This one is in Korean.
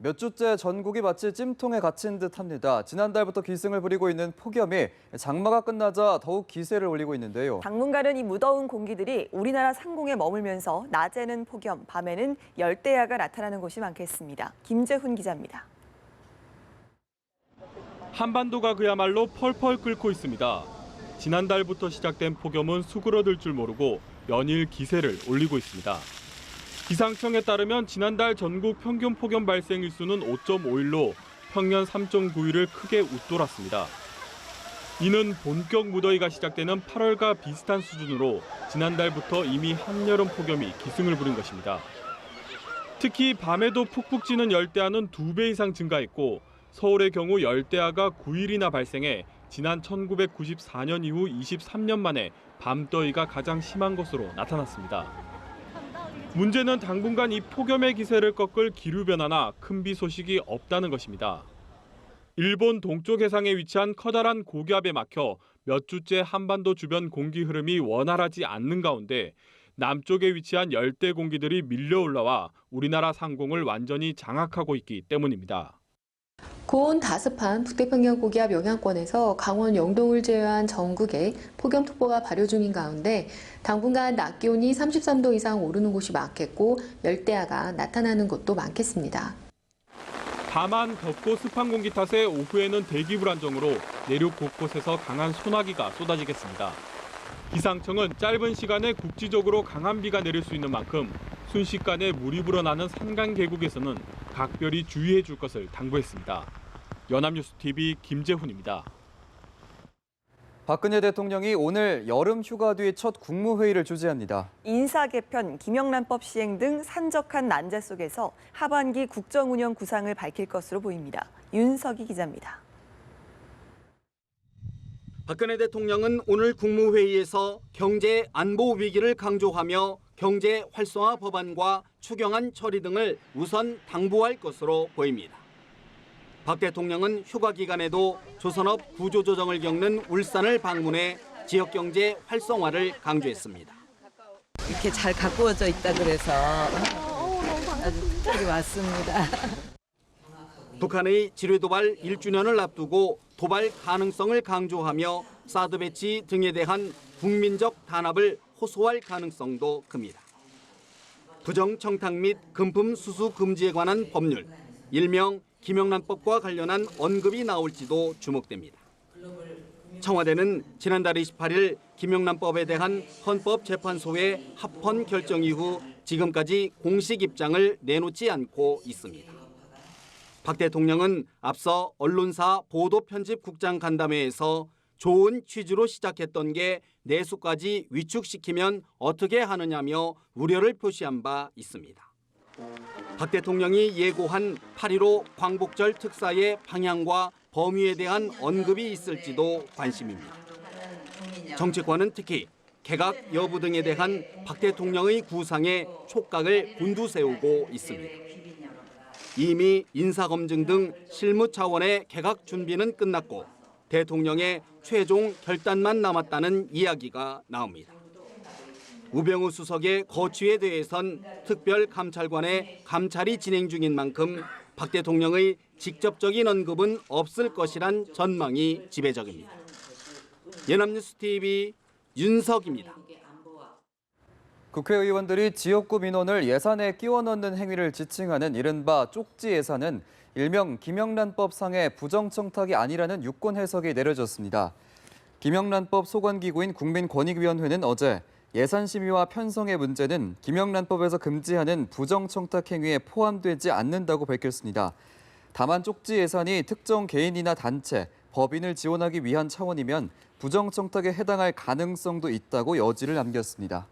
몇 주째 전국이 마치 찜통에 갇힌 듯합니다. 지난달부터 기승을 부리고 있는 폭염이 장마가 끝나자 더욱 기세를 올리고 있는데요. 당분간은 이 무더운 공기들이 우리나라 상공에 머물면서 낮에는 폭염, 밤에는 열대야가 나타나는 곳이 많겠습니다. 김재훈 기자입니다. 한반도가 그야말로 펄펄 끓고 있습니다. 지난달부터 시작된 폭염은 수그러들 줄 모르고 연일 기세를 올리고 있습니다. 기상청에 따르면 지난달 전국 평균 폭염 발생 일수는 5.5일로 평년 3.9일을 크게 웃돌았습니다. 이는 본격 무더위가 시작되는 8월과 비슷한 수준으로 지난달부터 이미 한여름 폭염이 기승을 부린 것입니다. 특히 밤에도 푹푹 찌는 열대야는 2배 이상 증가했고 서울의 경우 열대야가 9일이나 발생해 지난 1994년 이후 23년 만에 밤더위가 가장 심한 것으로 나타났습니다. 문제는 당분간 이 폭염의 기세를 꺾을 기류변화나 큰 비 소식이 없다는 것입니다. 일본 동쪽 해상에 위치한 커다란 고기압에 막혀 몇 주째 한반도 주변 공기 흐름이 원활하지 않는 가운데 남쪽에 위치한 열대 공기들이 밀려 올라와 우리나라 상공을 완전히 장악하고 있기 때문입니다. 고온 다습한 북태평양 고기압 영향권에서 강원 영동을 제외한 전국에 폭염특보가 발효 중인 가운데 당분간 낮 기온이 33도 이상 오르는 곳이 많겠고 열대야가 나타나는 곳도 많겠습니다. 다만 덥고 습한 공기 탓에 오후에는 대기 불안정으로 내륙 곳곳에서 강한 소나기가 쏟아지겠습니다. 기상청은 짧은 시간에 국지적으로 강한 비가 내릴 수 있는 만큼 순식간에 물이 불어나는 산간 계곡에서는 각별히 주의해 줄 것을 당부했습니다. 연합뉴스TV 김재훈입니다. 박근혜 대통령이 오늘 여름 휴가 뒤 첫 국무회의를 주재합니다. 인사 개편, 김영란법 시행 등 산적한 난제 속에서 하반기 국정운영 구상을 밝힐 것으로 보입니다. 윤석희 기자입니다. 박근혜 대통령은 오늘 국무회의에서 경제 안보 위기를 강조하며 경제 활성화 법안과 추경안 처리 등을 우선 당부할 것으로 보입니다. 박 대통령은 휴가 기간에도 조선업 구조조정을 겪는 울산을 방문해 지역 경제 활성화를 강조했습니다. 이렇게 잘 가꾸어져 있다 그래서 아주 특별히 왔습니다. 북한의 지뢰 도발 1주년을 앞두고 도발 가능성을 강조하며 사드 배치 등에 대한 국민적 단합을 호소할 가능성도 큽니다. 부정 청탁 및 금품 수수 금지에 관한 법률, 일명 김영란법과 관련한 언급이 나올지도 주목됩니다. 청와대는 지난달 28일 김영란법에 대한 헌법재판소의 합헌 결정 이후 지금까지 공식 입장을 내놓지 않고 있습니다. 박 대통령은 앞서 언론사 보도편집국장 간담회에서 좋은 취지로 시작했던 게 내수까지 위축시키면 어떻게 하느냐며 우려를 표시한 바 있습니다. 박 대통령이 예고한 8.15 광복절 특사의 방향과 범위에 대한 언급이 있을지도 관심입니다. 정치권은 특히 개각 여부 등에 대한 박 대통령의 구상에 촉각을 곤두세우고 있습니다. 이미 인사검증 등 실무 차원의 개각 준비는 끝났고 대통령의 최종 결단만 남았다는 이야기가 나옵니다. 우병우 수석의 거취에 대해선 특별감찰관의 감찰이 진행 중인 만큼 박 대통령의 직접적인 언급은 없을 것이란 전망이 지배적입니다. 연합뉴스TV 윤석입니다. 국회의원들이 지역구 민원을 예산에 끼워 넣는 행위를 지칭하는 이른바 쪽지 예산은 일명 김영란법상의 부정청탁이 아니라는 유권 해석이 내려졌습니다. 김영란법 소관기구인 국민권익위원회는 어제 예산 심의와 편성의 문제는 김영란법에서 금지하는 부정청탁 행위에 포함되지 않는다고 밝혔습니다. 다만 쪽지 예산이 특정 개인이나 단체, 법인을 지원하기 위한 차원이면 부정청탁에 해당할 가능성도 있다고 여지를 남겼습니다.